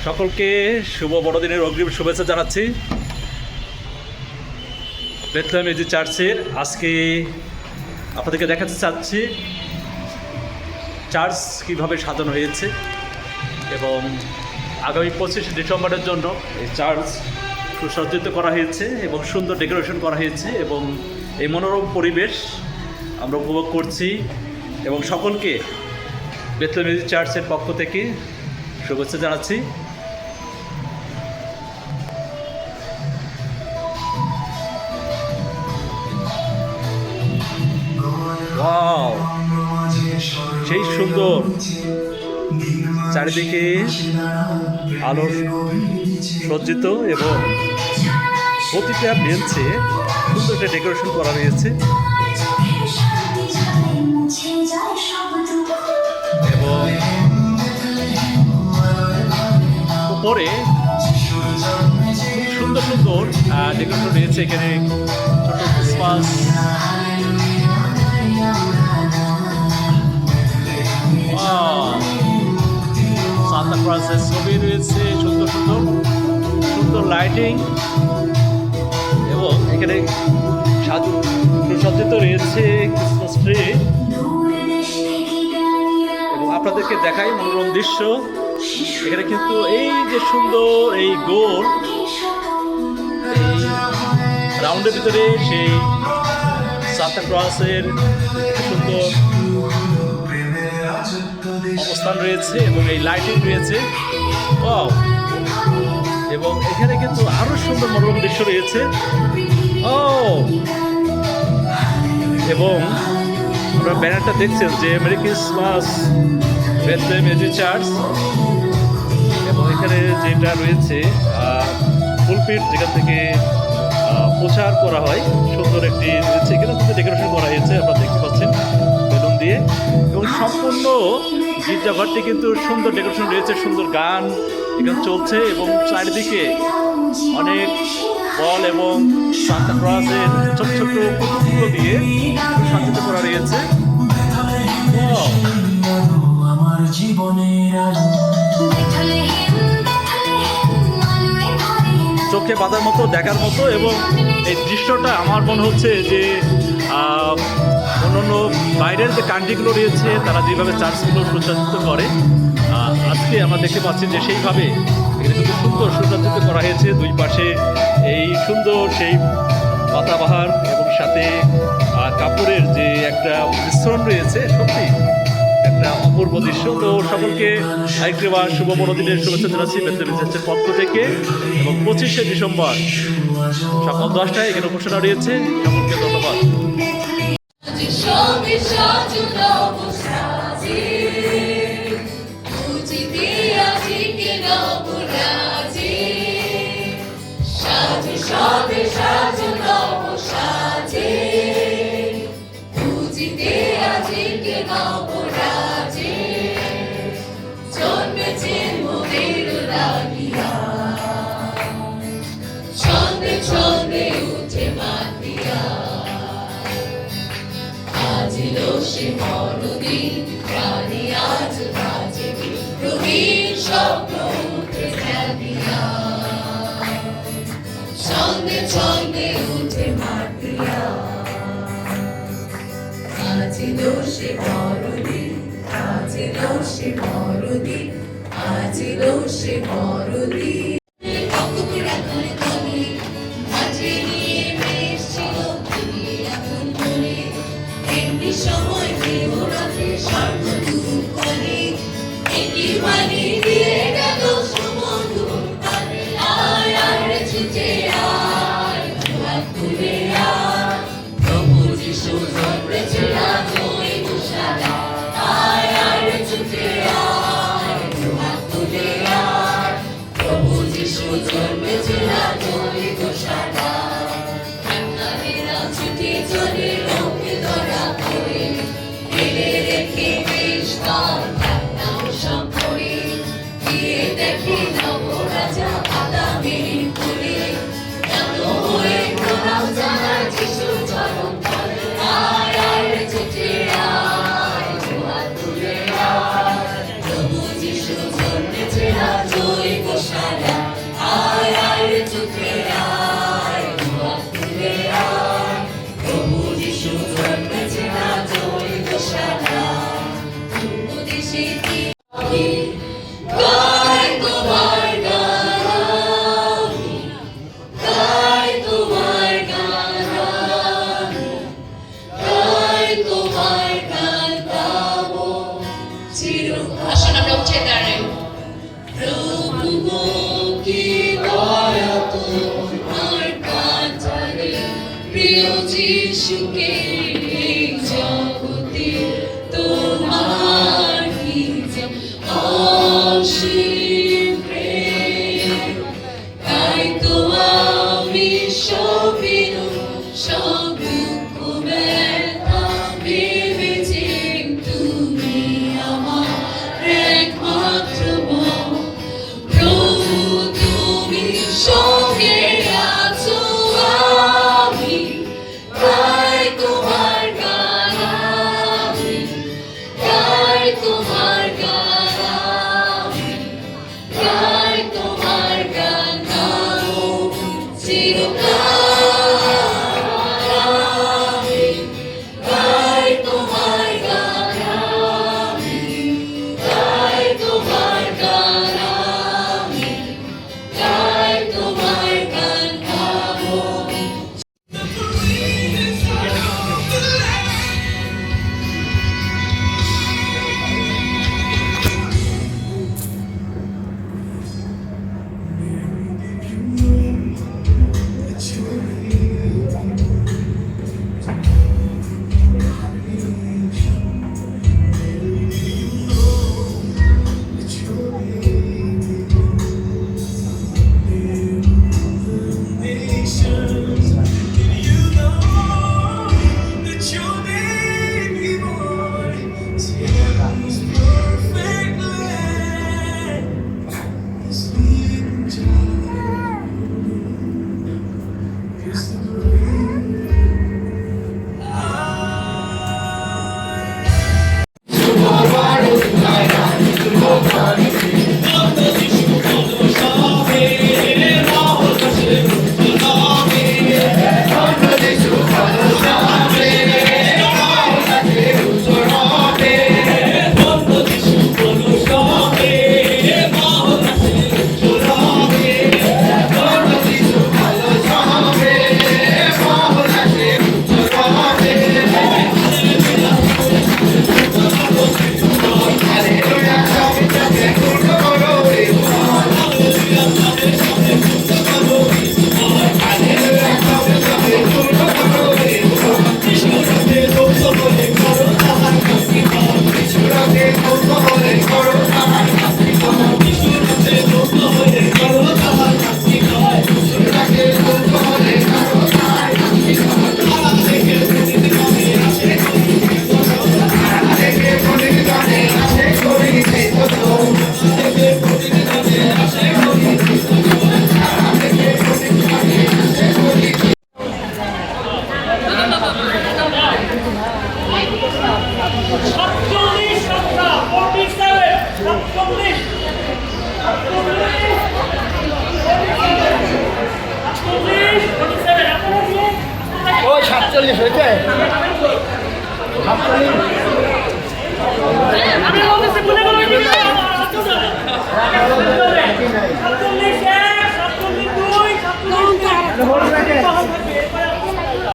সকলকে শুভ বড়দিনের অগ্রিম শুভেচ্ছা জানাচ্ছি। বেথলেহেম এজি চার্চের আজকে আপনাদেরকে দেখাতে চাচ্ছি চার্চ কীভাবে সাজানো হয়েছে এবং আগামী 25শে ডিসেম্বরের জন্য এই চার্চ সুসজ্জিত করা হয়েছে এবং সুন্দর ডেকোরেশন করা হয়েছে এবং এই মনোরম পরিবেশ আমরা উপভোগ করছি এবং সকলকে বেথলেহেম এজি চার্চের পক্ষ থেকে শুভেচ্ছা জানাচ্ছি। ওয়াও, সেই সুন্দর চারিদিকে আলো সজ্জিত এবং প্রতিটা বেঞ্চে সুন্দর একটা ডেকোরেশন করা রয়েছে এবং উপরে সুন্দর সুন্দর ডেকোরেশন রয়েছে। এখানে ছোট ক্রিসমাস সান্তা ক্লজের ছবি রয়েছে, সুন্দর সুন্দর সুন্দর লাইটিং এবং এখানে সুসজ্জিত রয়েছে ক্রিসমাস ট্রি এবং আপনাদেরকে দেখাই মনোরম দৃশ্য। এখানে কিন্তু এই যে সুন্দর এই গোল এই রাউন্ডের ভিতরে সেই সান্তা ক্লজের সুন্দর অবস্থান রয়েছে এবং এই লাইটিং রয়েছে এবং এখানে কিন্তু আরো সুন্দর মনোরম দৃশ্য রয়েছে এবং আপনারা ব্যানারটা দেখছেন যে merry Christmas Bethlehem AG church এবং এখানে যেটা রয়েছে ফুলপিট যেখান থেকে প্রচার করা হয় সুন্দর একটি রয়েছে। এখানে কিন্তু ডেকোরেশন করা হয়েছে, আপনারা দেখতে পাচ্ছেন বেলুন দিয়ে এবং সম্পূর্ণ গির্জাঘরটি কিন্তু সুন্দর ডেকোরেশন রয়েছে, সুন্দর গান এখানে চলছে এবং চারিদিকে অনেক বল এবং সান্তা ক্লজের ছোট ছোট পুতুলগুলো দিয়ে সজ্জিত করা রয়েছে। চোখে বাঁধার মতো, দেখার মতো এবং এই দৃশ্যটা আমার মনে হচ্ছে যে অন্যান্য বাইরের যে কান্ট্রিগুলো রয়েছে তারা যেভাবে চার্চগুলো সুসজ্জিত করে আজকে আমরা দেখতে পাচ্ছি যে সেইভাবে এখানে কিন্তু সুন্দর সুসজ্জিত করা হয়েছে। দুই পাশে এই সুন্দর সেই পাতাবাহার এবং সাথে কাপড়ের যে একটা মিশ্রণ রয়েছে, সত্যি একটা অপূর্ব দৃশ্য। তো সকলকে আরেকবার শুভ বড়দিনের শুভেচ্ছা জানাচ্ছি বেথলেহেম চার্চের পক্ষ থেকে এবং 25শে ডিসেম্বর সকাল 10টায় এখানে ঘোষণা রয়েছে। সকলকে ধন্যবাদ। Joy সুখে জগতে তোমার কি যে অসীম প্রেম তাই তো আমি সবিন সব দুঃখ ব্যথা ভেবেছি তুমি আমার একমাত্র বল প্রভু তুমি সঙ্গে আছো আমি গাই তোমার গান আমি গাই তোমার গান আমি গাই তোমার গান গাবো চিরকাল আমি গাই তোমার গান আমি গাই তোমার গান আমি গাই তোমার গান গাবো ওই 47 হয়েছে আমি বলতেছি গুনে গুনে দিবি 47 47 2 47